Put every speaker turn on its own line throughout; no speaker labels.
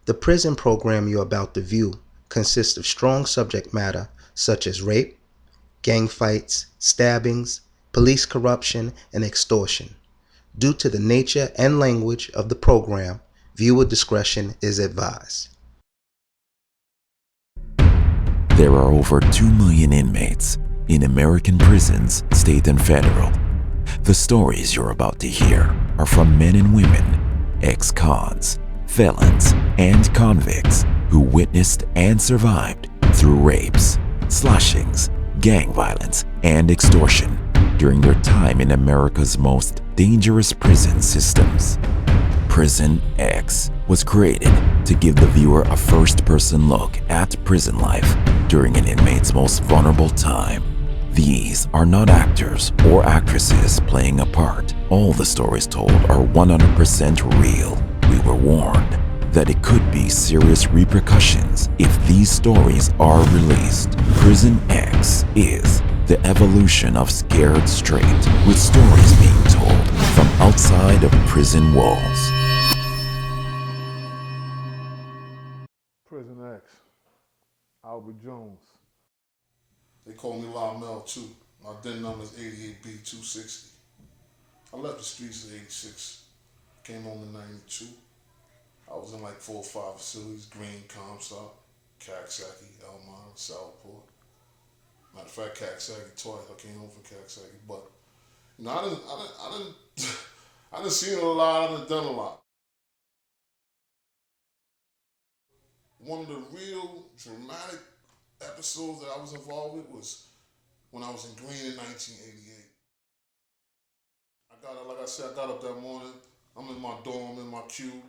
The prison program you're about to view consists of strong subject matter such as rape, gang fights, stabbings, police corruption, and extortion. Due to the nature and language of the program, viewer discretion is advised.
There are over 2 million inmates in American prisons, state and federal. The stories you're about to hear are from men and women, ex-cons, felons, and convicts who witnessed and survived through rapes, slashings, gang violence, and extortion during their time in America's most dangerous prison systems. Prison X was created to give the viewer a first-person look at prison life during an inmate's most vulnerable time. These are not actors or actresses playing a part. All the stories told are 100% real. We were warned that it could be serious repercussions if these stories are released. Prison X is the evolution of Scared Straight, with stories being told from outside of prison walls.
Prison X, Albert Jones.
They call me La Mel too. My den number is 88B260. I left the streets at 86. Came home in 92. I was in like 4 or 5 facilities: Green, Comstock, Coxsackie, Elmira, Southport. Matter of fact, Coxsackie twice. I came home from Coxsackie. But you know, I done seen a lot. I done a lot. One of the real dramatic episodes that I was involved with was when I was in Green in 1988. Like I said, I got up that morning. I'm in my dorm, in my cube.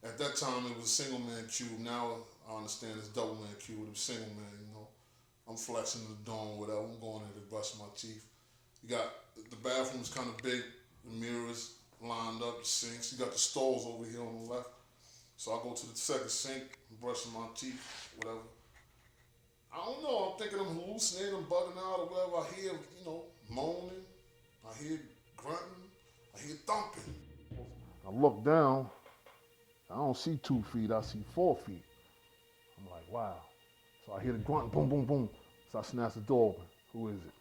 At that time, it was a single man cube. Now I understand it's double man cube. It was single man, you know. I'm flexing in the dorm, whatever. I'm going in to brush my teeth. You got the bathroom's kind of big. The mirrors lined up, the sinks. You got the stalls over here on the left. So I go to the second sink, brushing my teeth, whatever. I don't know, I'm thinking I'm hallucinating, I'm bugging out or whatever. I hear, you know, moaning, I hear grunting, I hear thumping.
I look down, I don't see 2 feet, I see 4 feet. I'm like, wow. So I hear the grunt, boom, boom, boom. So I snatch the door open. Who is it?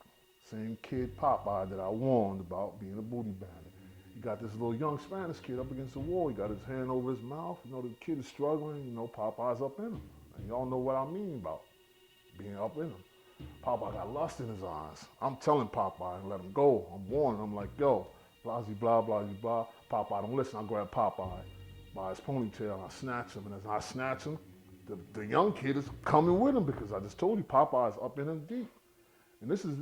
Same kid Popeye that I warned about being a booty bandit. You got this little young Spanish kid up against the wall. He got his hand over his mouth. You know, the kid is struggling. You know, Popeye's up in him. And y'all know what I mean about being up in him. Popeye got lust in his eyes. I'm telling Popeye and let him go. I'm warning him like, yo, blah, blah, blah, blah. Popeye don't listen. I grab Popeye by his ponytail and I snatch him. And as I snatch him, the young kid is coming with him because I just told you Popeye's up in him deep. And this is,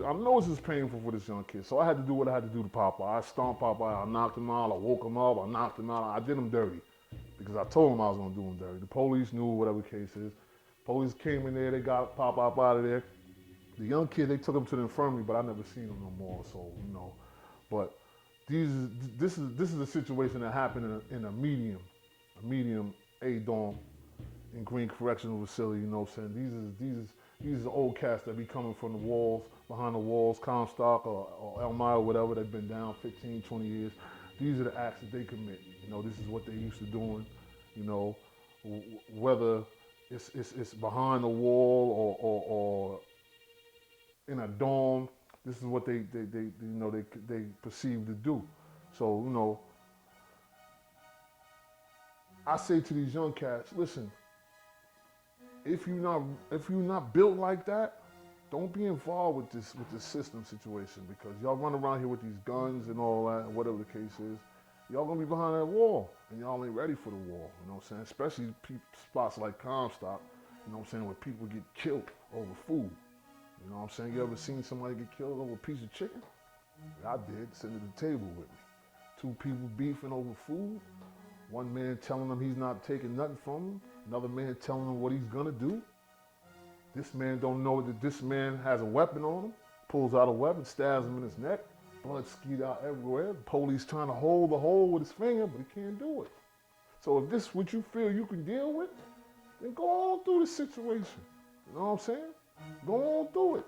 I know this is painful for this young kid. So I had to do what I had to do to Popeye. I stomped Popeye, I knocked him out, I woke him up, I knocked him out. I did him dirty because I told him I was gonna do him dirty. The police knew, whatever the case is. Police came in there, they got Popeye out of there. The young kid, they took him to the infirmary, but I never seen him no more, so, you know. But this is a situation that happened in a medium A dorm in Green Correctional Facility, you know what I'm saying? These are old cats that be coming from the walls, behind the walls, Comstock or Elmira, whatever. They've been down 15, 20 years. These are the acts that they commit. You know, this is what they used to doing. You know, whether it's behind the wall or in a dorm, this is what they perceive to do. So, you know, I say to these young cats, listen, if you're not built like that, don't be involved with this system situation, because y'all run around here with these guns and all that, and whatever the case is, y'all gonna be behind that wall, and y'all ain't ready for the wall. You know what I'm saying? Especially spots like Comstock, you know what I'm saying, where people get killed over food. You know what I'm saying? You ever seen somebody get killed over a piece of chicken? I did, sitting at the table with me. 2 people beefing over food. One man telling him he's not taking nothing from him. Another man telling him what he's gonna do. This man don't know that this man has a weapon on him. Pulls out a weapon, stabs him in his neck. Blood skeet out everywhere. The police trying to hold the hole with his finger, but he can't do it. So if this is what you feel you can deal with, then go on through the situation. You know what I'm saying? Go on through it.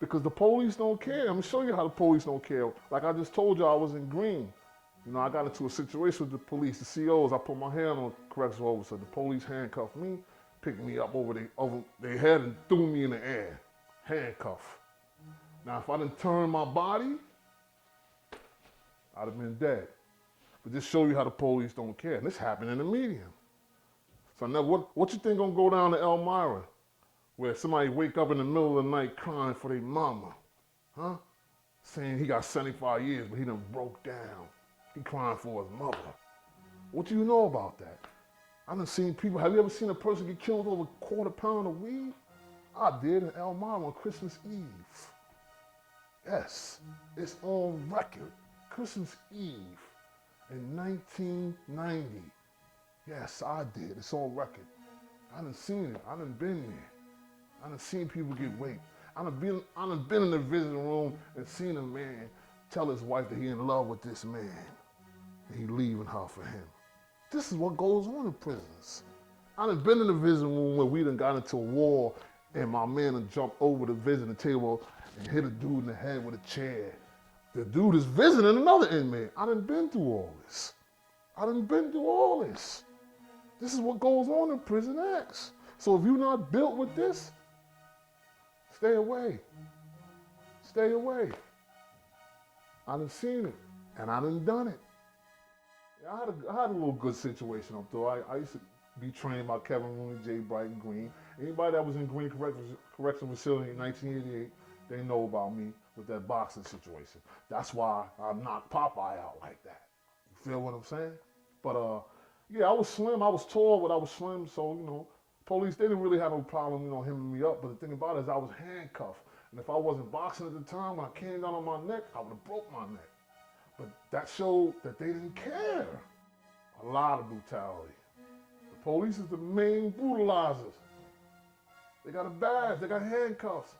Because the police don't care. I'm gonna show you how the police don't care. Like I just told you, I was in Green. You know, I got into a situation with the police, the COs. I put my hand on the correctional officer. The police handcuffed me, picked me up over their head and threw me in the air, handcuffed. Now, if I didn't turn my body, I'd have been dead. But just show you how the police don't care. And this happened in the medium. So now what you think gonna go down to Elmira, where somebody wake up in the middle of the night crying for their mama, huh? Saying he got 75 years, but he done broke down. He crying for his mother. What do you know about that? I done seen people, have you ever seen a person get killed over a quarter pound of weed? I did in Elmira on Christmas Eve. Yes, it's on record. Christmas Eve in 1990. Yes, I did. It's on record. I done seen it. I done been there. I done seen people get raped. I done been in the visiting room and seen a man tell his wife that he in love with this man and he leaving her for him. This is what goes on in prisons. I done been in the visiting room where we done got into a war and my man done jumped over the visiting table and hit a dude in the head with a chair. The dude is visiting another inmate. I done been through all this. I done been through all this. This is what goes on in Prison X. So if you're not built with this, stay away. Stay away. I done seen it, and I done it. Yeah, I had a little good situation up there. I used to be trained by Kevin Rooney, Jay Brighton Green. Anybody that was in Green Correctional Facility in 1988, they know about me with that boxing situation. That's why I knocked Popeye out like that. You feel what I'm saying? But yeah, I was slim. I was tall, but I was slim. So, you know, police, they didn't really have no problem, you know, hemming me up. But the thing about it is I was handcuffed. And if I wasn't boxing at the time, when I came down on my neck, I would have broke my neck. But that showed that they didn't care. A lot of brutality. The police is the main brutalizers. They got a badge, they got handcuffs.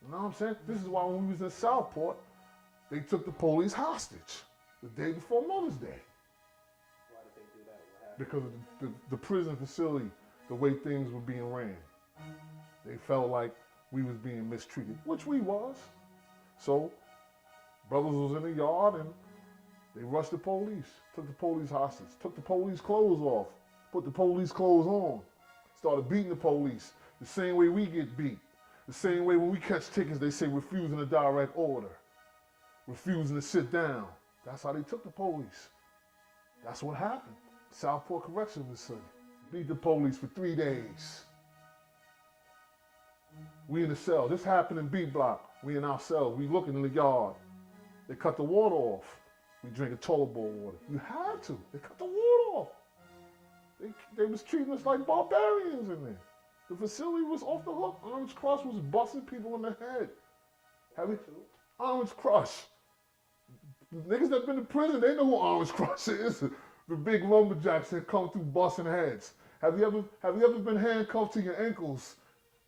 You know what I'm saying? This is why when we was in Southport, they took the police hostage the day before Mother's Day.
Why did they do that? What happened?
Because of the prison facility, the way things were being ran. They felt like we was being mistreated, which we was. So, brothers was in the yard and they rushed the police, took the police hostage, took the police clothes off, put the police clothes on, started beating the police the same way we get beat. The same way when we catch tickets, they say refusing a direct order, refusing to sit down. That's how they took the police. That's what happened. Southport Correctional Facility. Beat the police for 3 days. We in the cell. This happened in B block. We in our cells. We looking in the yard. They cut the water off. We drinking toilet bowl water. You had to. They cut the water off. They was treating us like barbarians in there. The facility was off the hook. Orange Crush was busting people in the head. Have you? Orange Crush. Niggas that been to prison, they know who Orange Crush is. The big lumberjacks that come through busting heads. Have you ever been handcuffed to your ankles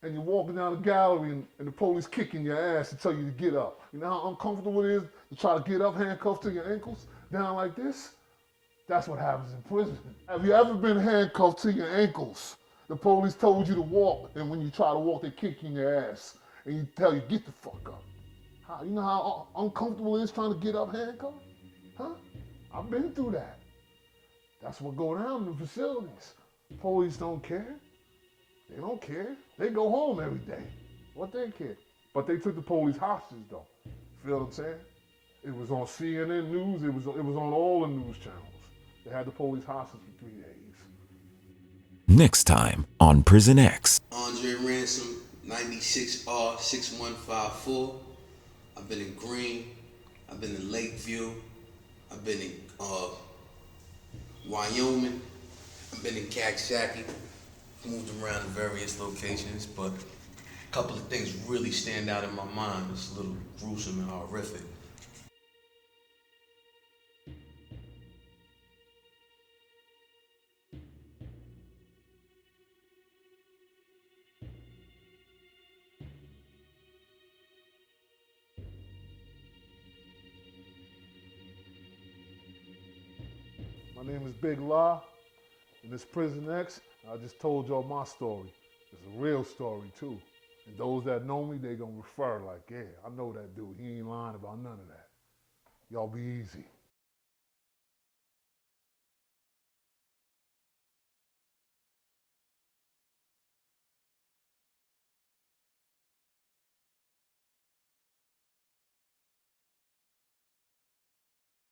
and you're walking down the gallery and the police kicking your ass to tell you to get up? You know how uncomfortable it is to try to get up handcuffed to your ankles down like this? That's what happens in prison. Have you ever been handcuffed to your ankles? The police told you to walk, and when you try to walk, they kick you in your ass, and you tell you, get the fuck up. You know how uncomfortable it is trying to get up handcuffed? Huh? I've been through that. That's what go down in the facilities. Police don't care. They don't care. They go home every day. What they care? But they took the police hostage, though. Feel what I'm saying? It was on CNN News. It was on all the news channels. They had the police hostage for 3 days.
Next time on Prison X.
Andre Ransom, 96R 6154. I've been in Green. I've been in Lakeview. I've been in Wyoming. I've been in Caxsackie. Moved around in various locations, but a couple of things really stand out in my mind. It's a little gruesome and horrific.
My name is Big LAH, and this Prison X, I just told y'all my story. It's a real story too. And those that know me, they gonna refer like, yeah, I know that dude. He ain't lying about none of that. Y'all be easy.